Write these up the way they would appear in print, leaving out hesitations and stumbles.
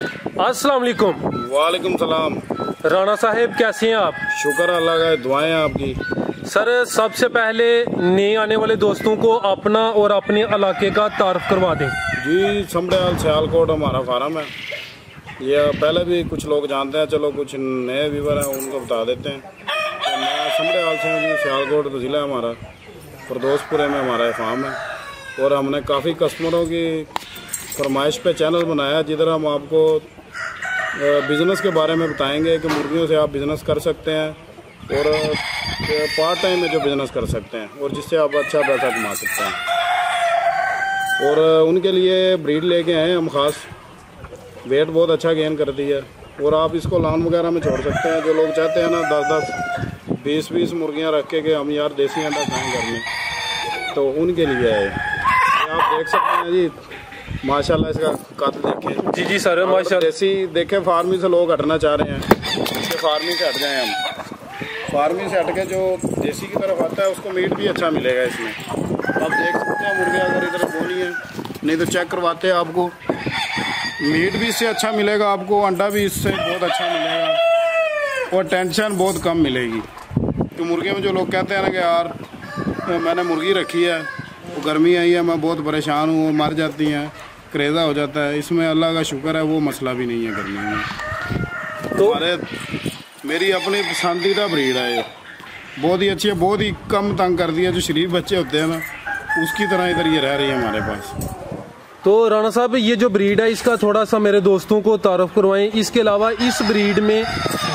अस्सलाम वालेकुम। वालेकुम सलाम। राणा साहब कैसे हैं आप? शुक्र अल्लाह का, दुआएं आपकी। सर सबसे पहले नए आने वाले दोस्तों को अपना और अपने इलाके का तारफ़ करवा दें। जी समड़याल सियालकोट हमारा फार्म है। ये पहले भी कुछ लोग जानते हैं, चलो कुछ नए व्यूवर हैं उनको बता देते हैं। तो मैं समड़याल से हूँ जी, सियालकोट तो ज़िला हमारा, फरदोसपुरे में हमारा फार्म है। और हमने काफ़ी कस्टमरों की फरमाइश पे चैनल बनाया जिधर हम आपको बिज़नेस के बारे में बताएंगे कि मुर्गियों से आप बिज़नेस कर सकते हैं और पार्ट टाइम में जो बिज़नेस कर सकते हैं और जिससे आप अच्छा पैसा कमा सकते हैं। और उनके लिए ब्रीड लेके आए हम ख़ास, वेट बहुत अच्छा गेन कर दी है। और आप इसको लॉन वगैरह में छोड़ सकते हैं। जो लोग चाहते हैं ना 10-10, 20-20 मुर्गियाँ रख के कि हम यार देसी अंडा खाएँ घर में, तो उनके लिए है। आप देख सकते हैं जी, माशाल्लाह इसका कद देखें। जी जी सर, माशाल्लाह। देसी देखें, फार्मिंग से लोग हटना चाह रहे हैं, इसके फार्मिंग से हट जाएं हम। फार्मिंग से हट के जो देसी की तरफ आता है उसको मीट भी अच्छा मिलेगा इसमें। आप देख सकते हैं मुर्गियाँ अगर इधर बोली है, नहीं तो चेक करवाते हैं आपको। मीट भी इससे अच्छा मिलेगा आपको, अंडा भी इससे बहुत अच्छा मिलेगा और टेंशन बहुत कम मिलेगी। तो मुर्गियों में जो लोग कहते हैं ना कि यार मैंने मुर्गी रखी है, वो गर्मी आई है, मैं बहुत परेशान हूँ, वो मर जाती हैं, करेजा हो जाता है, इसमें अल्लाह का शुक्र है वो मसला भी नहीं है गर्मी में। तो मेरी अपनी पसंदीदा ब्रीड है, ये बहुत ही अच्छी है, बहुत ही कम तंग कर दिया। जो शरीफ बच्चे होते हैं ना उसकी तरह इधर ये रह रही है हमारे पास। तो राणा साहब ये जो ब्रीड है इसका थोड़ा सा मेरे दोस्तों को तारुफ करवाएं। इसके अलावा इस ब्रीड में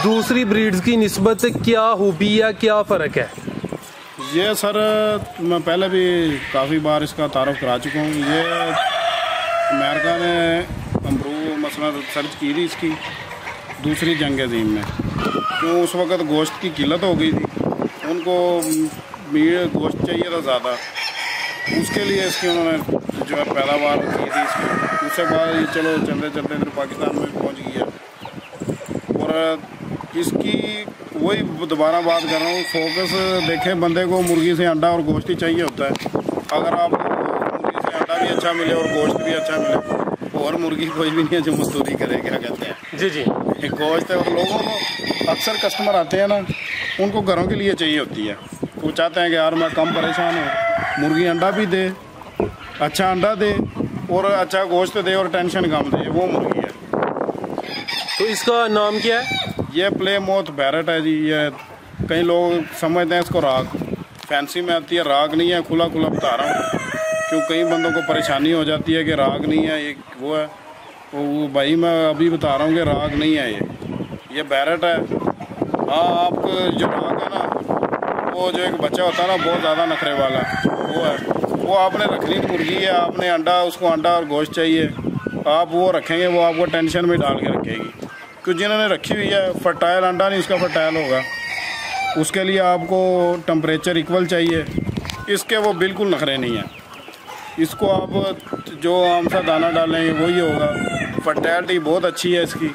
दूसरी ब्रीड्स की निस्बत क्या खूबी या क्या फ़र्क है? ये सर मैं पहले भी काफ़ी बार इसका तारुफ करा चुका हूँ। ये अमेरिका ने अम्प्रूव मसला सर्च की थी इसकी दूसरी जंग अज़ीम में, क्यों उस वक़्त गोश्त की किल्लत हो गई थी, उनको गोश्त चाहिए था ज़्यादा, उसके लिए इसकी उन्होंने जो है पैदावार की थी इसकी। उसके बाद ये चलो चलते चलते फिर पाकिस्तान में पहुँच गया। और इसकी वही दोबारा बात कर रहा हूँ, फोकस देखें, बंदे को मुर्गी से अंडा और गोश्त ही चाहिए होता है। अगर आप मुर्गी से अंडा भी अच्छा मिले और गोश्त भी अच्छा मिले, और मुर्गी कोई भी नहीं है जो मजदूरी करे, क्या कहते हैं जी जी, गोश्त है। और लोगों को अक्सर कस्टमर आते हैं ना, उनको घरों के लिए चाहिए होती है। वो चाहते हैं कि यार मैं कम परेशान हूँ, मुर्गी अंडा भी दे, अच्छा अंडा दे और अच्छा गोश्त दे और टेंशन कम दे, वो मुर्गी है। तो इसका नाम क्या है? ये प्लेमाउथ पैरट है जी। ये कई लोग समझते हैं इसको राग, फैंसी में आती है, राग नहीं है, खुला खुला बता रहा हूँ, क्यों कई बंदों को परेशानी हो जाती है कि राग नहीं है, ये वो है। वो भाई मैं अभी बता रहा हूँ कि राग नहीं है, ये पैरट है। हाँ, आप जो राग है ना, वो जो एक बच्चा होता है ना बहुत ज़्यादा नखरे वाला, वो है। वो आपने रखनी मुर्गी है, आपने अंडा, उसको अंडा और गोश्त चाहिए, आप वो रखेंगे, वो आपको टेंशन में डाल के रखेगी। क्योंकि जिन्होंने रखी हुई है फर्टाइल अंडा नहीं उसका फर्टाइल होगा, उसके लिए आपको टेम्परेचर इक्वल चाहिए। इसके वो बिल्कुल नखरे नहीं है, इसको आप जो आम सा दाना डालेंगे वही होगा। फर्टाइलिटी बहुत अच्छी है इसकी,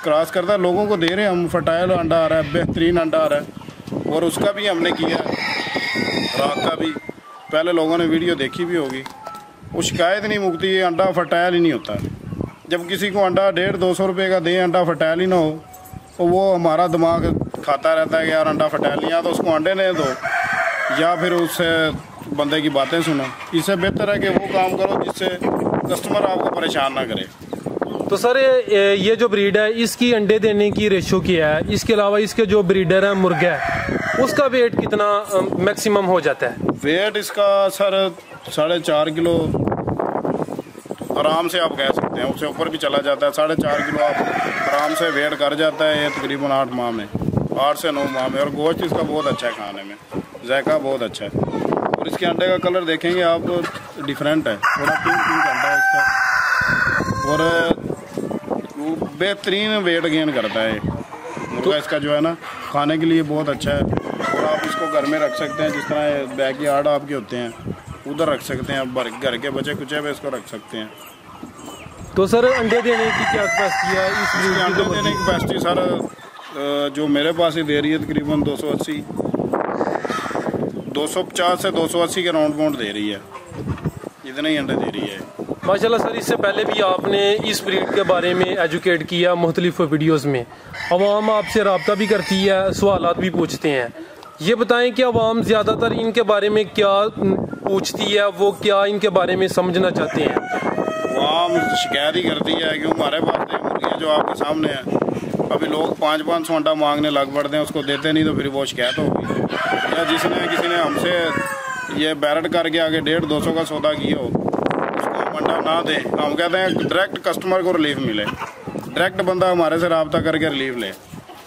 क्रॉस करता लोगों को दे रहे हैं हम, फर्टाइल अंडा आ रहा है, बेहतरीन अंडा आ रहा है। और उसका भी हमने किया, राग का भी पहले लोगों ने वीडियो देखी भी होगी, वो शिकायत नहीं मुकती, ये अंडा फर्टाइल ही नहीं होता। जब किसी को अंडा 150-200 रुपये का दें, अंडा फर्टाइल ही ना हो, तो वो हमारा दिमाग खाता रहता है कि यार अंडा फर्टाइल नहीं, या तो उसको अंडे नहीं दो या फिर उससे बंदे की बातें सुनो। इससे बेहतर है कि वो काम करो जिससे कस्टमर आपको परेशान ना करे। तो सर ये जो ब्रीड है इसकी अंडे देने की रेशो क्या है? इसके अलावा इसके जो ब्रीडर है मुर्गा है उसका वेट कितना मैक्सिमम हो जाता है? वेट इसका सर 4.5 किलो आराम से आप कह सकते हैं, उससे ऊपर भी चला जाता है। 4.5 किलो आप आराम से वेट कर जाता है ये तकरीबन 8 माह में, 8 से 9 माह में। और गोश्त इसका बहुत अच्छा है, खाने में जायका बहुत अच्छा है। और इसके अंडे का कलर देखेंगे आप तो डिफरेंट है, थोड़ा पिंक पिंक अंडा है इसका। और बेहतरीन वेट गेन करता है मुर्गा इसका, जो है ना खाने के लिए बहुत अच्छा है। और आप इसको घर में रख सकते हैं, जिस तरह बैक यार्ड आपके होते हैं उधर रख सकते हैं, आप घर के बचे कुचे पे इसको रख सकते हैं। तो सर अंडे देने की क्या कैपेसिटी है इस अंडे देने की कैपेसिटी सर जो मेरे पास ही दे रही है तकरीबन 250 से 280 के राउंड बाउंड दे रही है, इतने ही अंडे दे रही है। माशाल्लाह सर, इससे पहले भी आपने इस ब्रीड के बारे में एजुकेट किया मुख्तलिफ वीडियोज़ में। अवाम आपसे रब्ता भी करती है, सवालात भी पूछते हैं। ये बताएं कि अवाम ज़्यादातर इनके बारे में क्या पूछती है, वो क्या इनके बारे में समझना चाहते हैं? अवाम शिकायत ही करती है कि हमारे पास मुर्गियाँ जो आपके सामने हैं, अभी लोग 500-500 अंडा मांगने लग पड़ते हैं, उसको देते नहीं तो फिर वो शिकायत होगी। या जिसने किसी ने हमसे ये बैरट करके आगे 150-200 का सौदा किया हो, उसको हम अंडा ना दें। हम कहते हैं डायरेक्ट कस्टमर को रिलीफ मिले, डायरेक्ट बंदा हमारे से रब्ता करके रिलीफ ले।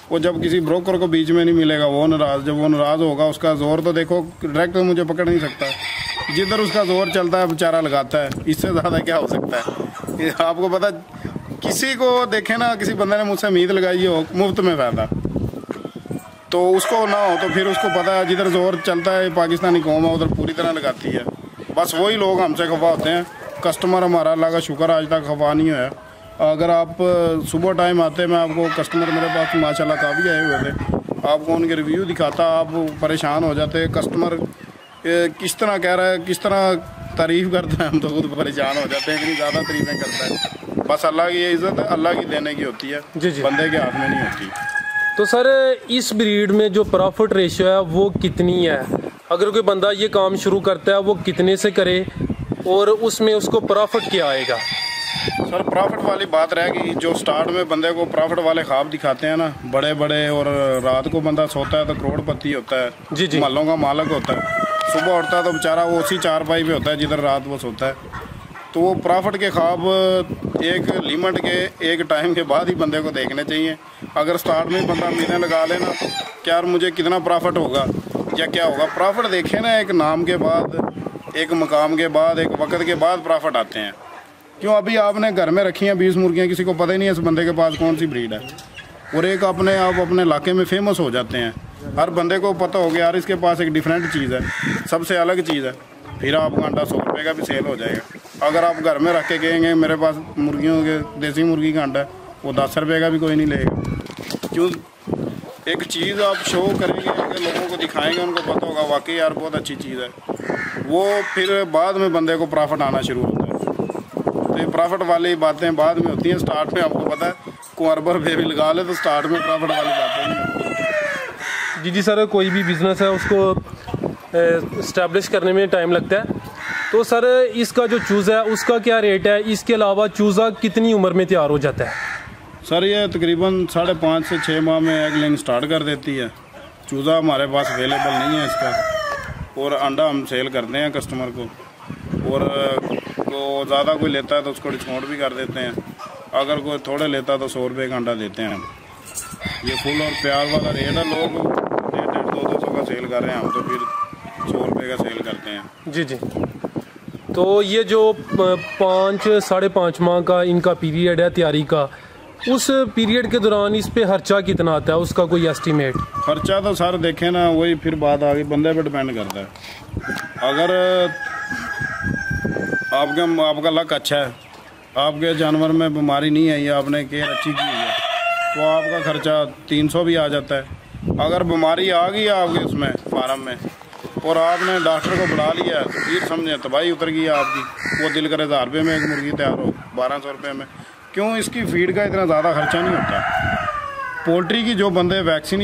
वो जब किसी ब्रोकर को बीच में नहीं मिलेगा, वो नाराज़, जब वो नाराज़ होगा, उसका जोर तो देखो, डायरेक्ट तो मुझे पकड़ नहीं सकता। जिधर उसका जोर चलता है बेचारा लगाता है, इससे ज़्यादा क्या हो सकता है? आपको पता, किसी को देखे ना, किसी बंदे ने मुझसे उम्मीद लगाई हो मुफ्त में फ़ायदा, तो उसको ना हो तो फिर उसको पता है जिधर जोर चलता है पाकिस्तानी कौम है उधर पूरी तरह लगाती है। बस वही लोग हमसे खफा होते हैं। कस्टमर हमारा अल्लाह का शुक्र आज तक खफा नहीं हुआ। अगर आप सुबह टाइम आते, मैं आपको कस्टमर मेरे पास माशाल्लाह काफ़ी आए हुए थे, आपको उनके रिव्यू दिखाता, आप परेशान हो जाते। कस्टमर किस तरह कह रहा है, किस तरह तारीफ़ करता है, हम तो खुद परेशान हो जाते हैं, इतनी ज़्यादा तारीफ़ें करता है। बस अल्लाह की इज़्ज़त अल्लाह की देने की होती है, बंदे के हाथ में नहीं होती। तो सर, इस ब्रीड में जो प्रॉफिट रेशियो है वो कितनी है? अगर कोई बंदा ये काम शुरू करता है, वो कितने से करे और उसमें उसको प्रॉफिट क्या आएगा? सर, प्रॉफिट वाली बात रहेगी, जो स्टार्ट में बंदे को प्रॉफिट वाले ख्वाब दिखाते हैं ना, बड़े बड़े, और रात को बंदा सोता है तो करोड़पति होता है, जी महलों का मालिक होता है। सुबह उठता है तो बेचारा वो उसी चारपाई पे होता है जिधर रात वो सोता है। तो वो प्रॉफिट के ख्वाब एक लिमिट के, एक टाइम के बाद ही बंदे को देखने चाहिए। अगर स्टार्ट में बंदा उम्मीदें लगा लेना कि यार मुझे कितना प्रॉफिट होगा या क्या होगा, प्रॉफिट देखे ना एक नाम के बाद, एक मकाम के बाद, एक वक्त के बाद प्रॉफिट आते हैं। क्यों, अभी आपने घर में रखी हैं 20 मुर्गियाँ, किसी को पता ही नहीं है इस बंदे के पास कौन सी ब्रीड है, और एक अपने आप अपने इलाके में फेमस हो जाते हैं। हर बंदे को पता हो गया यार इसके पास एक डिफरेंट चीज़ है, सबसे अलग चीज़ है, फिर आपका अंडा 100 रुपये का भी सेल हो जाएगा। अगर आप घर में रख के कहेंगे मेरे पास मुर्गियों के देसी मुर्गी का अंडा है, वो 10 रुपये का भी कोई नहीं लेगा। क्यों, एक चीज़ आप शो करेंगे, अगर लोगों को दिखाएंगे, उनको पता होगा वाकई यार बहुत अच्छी चीज़ है, वो फिर बाद में बंदे को प्रॉफिट आना शुरू होता है। तो ये प्रॉफिट वाली बातें बाद में होती हैं, स्टार्ट में आपको पता है कुंवर बेबी लगा ले तो स्टार्ट में प्रॉफिट वाली बातें नहीं होती। जी सर, कोई भी बिज़नेस है उसको इस्टेब्लिश करने में टाइम लगता है। तो सर, इसका जो चूज़ा है उसका क्या रेट है? इसके अलावा चूज़ा कितनी उम्र में तैयार हो जाता है? सर, ये तकरीबन 5.5 से 6 माह में एग लेइंग स्टार्ट कर देती है। चूज़ा हमारे पास अवेलेबल नहीं है इसका, और अंडा हम सेल करते हैं कस्टमर को, और तो ज़्यादा कोई लेता है तो उसको डिस्काउंट भी कर देते हैं। अगर कोई थोड़े लेता है तो 100 रुपये का अंडा देते हैं हम। ये फुल और प्यार वाला रेट है, लोग 150-200 का सेल कर रहे हैं, हम तो फिर 100 रुपये का सेल करते हैं। जी। तो ये जो 5-5.5 माह का इनका पीरियड है तैयारी का, उस पीरियड के दौरान इस पे खर्चा कितना आता है, उसका कोई एस्टीमेट? खर्चा तो सर देखें ना, वही फिर बात आगे बंदे पे डिपेंड करता है। अगर आपका लक अच्छा है, आपके जानवर में बीमारी नहीं आई है, आपने केयर अच्छी की है, तो आपका खर्चा 300 भी आ जाता है। अगर बीमारी आ गई है आपके उसमें फार्म में और आपने डॉक्टर को बुला लिया तो फिर समझे तबाही उतर गई है आपकी। वो दिल करे 1000 रुपये में एक मुर्गी तैयार हो, 1200 रुपये में। क्यों, इसकी फीड का इतना ज़्यादा खर्चा नहीं होता। पोल्ट्री की जो बंदे वैक्सीन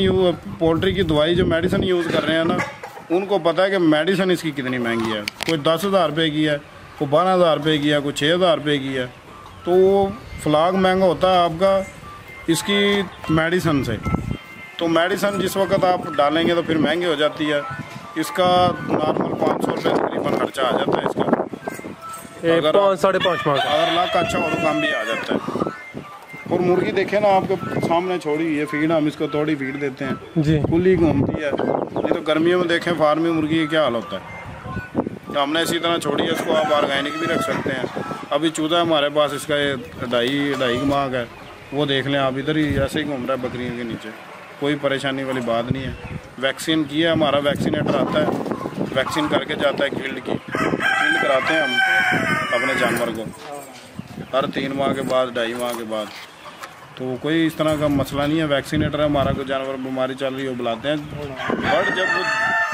पोल्ट्री की दवाई जो मेडिसिन यूज़ कर रहे हैं ना, उनको पता है कि मेडिसिन इसकी कितनी महंगी है। कोई 10,000 रुपये की है, कोई 12,000 रुपये की है, कोई 6,000 रुपये की है। तो वो फ्लाग महंगा होता है आपका इसकी मेडिसिन से। तो मेडिसिन जिस वक्त आप डालेंगे तो फिर महंगी हो जाती है। इसका नॉर्मल 500 रुपये तकरीबन खर्चा आ जाता है इसका। अगर 5-5.5 माह का अगर लाख अच्छा हो तो काम भी आ जाता है। और मुर्गी देखे ना आपके सामने छोड़ी हुई है फीड, हम इसको थोड़ी फीड देते हैं जी, खुली घूमती है। नहीं तो गर्मियों में देखें फार्म में मुर्गी का क्या हाल होता है। तो हमने इसी तरह छोड़ी है इसको, आप ऑर्गेनिक भी रख सकते हैं। अभी चूजा हमारे पास इसका ये 2.5 माह का है, वो देख लें आप, इधर ही ऐसे ही घूम रहा है बकरियों के नीचे, कोई परेशानी वाली बात नहीं है। वैक्सीन की है, हमारा वैक्सीनेटर आता है, वैक्सीन करके जाता है कील्ड कराते हैं हम अपने जानवर को हर 3 माह के बाद, 2.5 माह के बाद। तो कोई इस तरह का मसला नहीं है। वैक्सीनेटर है हमारा, कोई जानवर बीमारी चल रही हो बुलाते हैं। बट जब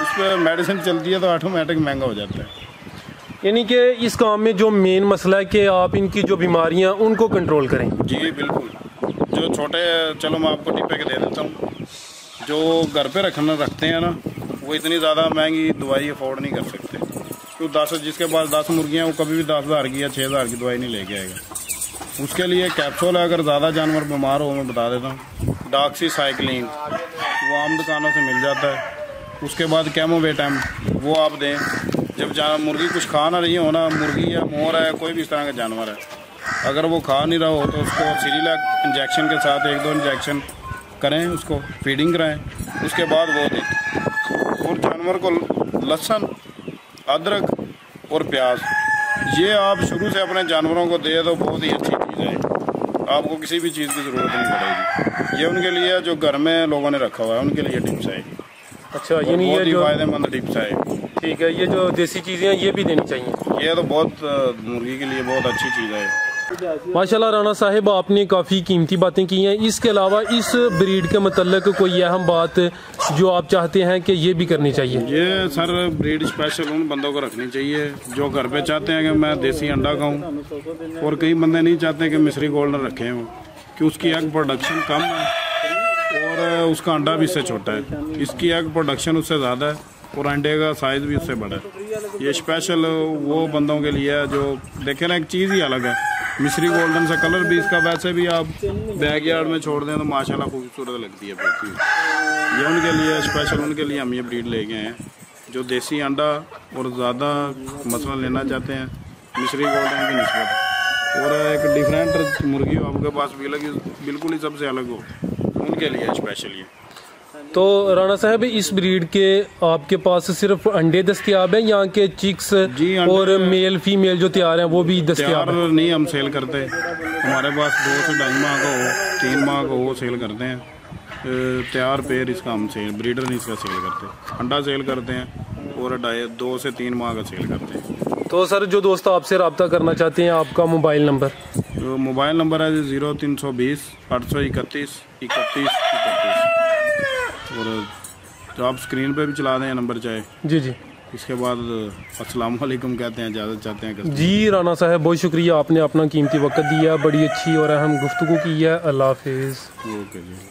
उस पर मेडिसिन चलती है तो ऑटोमेटिक महंगा हो जाता है। यानी कि इस काम में जो मेन मसला है कि आप इनकी जो बीमारियां उनको कंट्रोल करें। जी बिल्कुल। जो छोटे, चलो मैं आपको टिप्पे के दे देता हूँ, जो घर पे रखते हैं ना, वो इतनी ज़्यादा महंगी दवाई अफोर्ड नहीं कर सकते। तो जिसके पास 10 मुर्गियाँ, वो कभी भी 10,000 की या 6,000 की दवाई नहीं लेके आएगा। उसके लिए कैप्सूल है, अगर ज़्यादा जानवर बीमार हो, मैं बता देता हूँ, डॉक्सीसाइक्लिन, वो आम दुकानों से मिल जाता है। उसके बाद कैमोवेटम, वो आप दें। जब मुर्गी कुछ खा ना रही हो ना, मुर्गी या मोर है, कोई भी इस तरह का जानवर है, अगर वो खा नहीं रहा हो तो उसको सिरिलैक इंजेक्शन के साथ 1-2 इंजेक्शन करें, उसको फीडिंग कराएं, उसके बाद वो दें। और जानवर को लहसुन, अदरक और प्याज, ये आप शुरू से अपने जानवरों को दे तो बहुत ही अच्छी चीज़ है। आपको किसी भी चीज़ की ज़रूरत नहीं पड़ेगी। ये उनके लिए जो घर में लोगों ने रखा हुआ है, उनके लिए टिप्स है। अच्छा, यानी बहुत ये ही जो फायदेमंद टिप्स है। ठीक है, ये जो देसी चीज़ें हैं ये भी देनी चाहिए। ये तो बहुत मुर्गी के लिए बहुत अच्छी चीज़ है। माशाल्लाह राना साहिब, आपने काफ़ी कीमती बातें की हैं। इसके अलावा इस ब्रीड के मतलब कोई अहम बात जो आप चाहते हैं कि ये भी करनी चाहिए? ये सर ब्रीड स्पेशल उन बंदों को रखनी चाहिए जो घर पे चाहते हैं कि मैं देसी अंडा खाऊं, और कई बंदे नहीं चाहते कि मिस्री गोल्डन रखे हों, कि उसकी एग प्रोडक्शन कम है और उसका अंडा भी इससे छोटा है। इसकी एग प्रोडक्शन उससे ज़्यादा है और अंडे का साइज़ भी उससे बड़ा है। ये स्पेशल वो बंदों के लिए है जो देखे ना, एक चीज़ ही अलग है। मिस्री गोल्डन सा कलर भी इसका, वैसे भी आप बैकयार्ड में छोड़ दें तो माशाल्लाह खूबसूरत लगती है पूरी। ये उनके लिए स्पेशल, उनके लिए हम ये ब्रीड लेके आए हैं जो देसी अंडा और ज़्यादा मसला लेना चाहते हैं मिस्री गोल्डन की निस्बत, और एक डिफरेंट मुर्गी हो आपके पास बिल्कुल ही सबसे अलग हो, उनके लिए स्पेशल ये। तो राणा साहब, इस ब्रीड के आपके पास सिर्फ अंडे दस्तयाब हैं, यहाँ के चिक्स और मेल फीमेल जो तैयार हैं वो भी दस्तयाब हैं? नहीं, हम सेल करते हैं। हमारे पास 2 से 2.5 माह का हो, 3 माह का हो, सेल करते हैं। तैयार पेयर इसका हम सेल, ब्रीडर नहीं इसका सेल करते। अंडा सेल करते हैं और 2 से 3 माह का सेल करते हैं। तो सर, जो दोस्त आपसे रब्ता करना चाहते हैं, आपका मोबाइल नंबर? तो मोबाइल नंबर है 0320 831 31 और जो आप स्क्रीन पे भी चला दें नंबर चाहे। जी जी। इसके बाद अस्सलाम वालेकुम कहते हैं, इजाज़त चाहते हैं। जी राना साहब, बहुत शुक्रिया, आपने अपना कीमती वक्त दिया, बड़ी अच्छी और अहम गुफ्तगू की है। अल्लाह हाफिज़। ओके जी।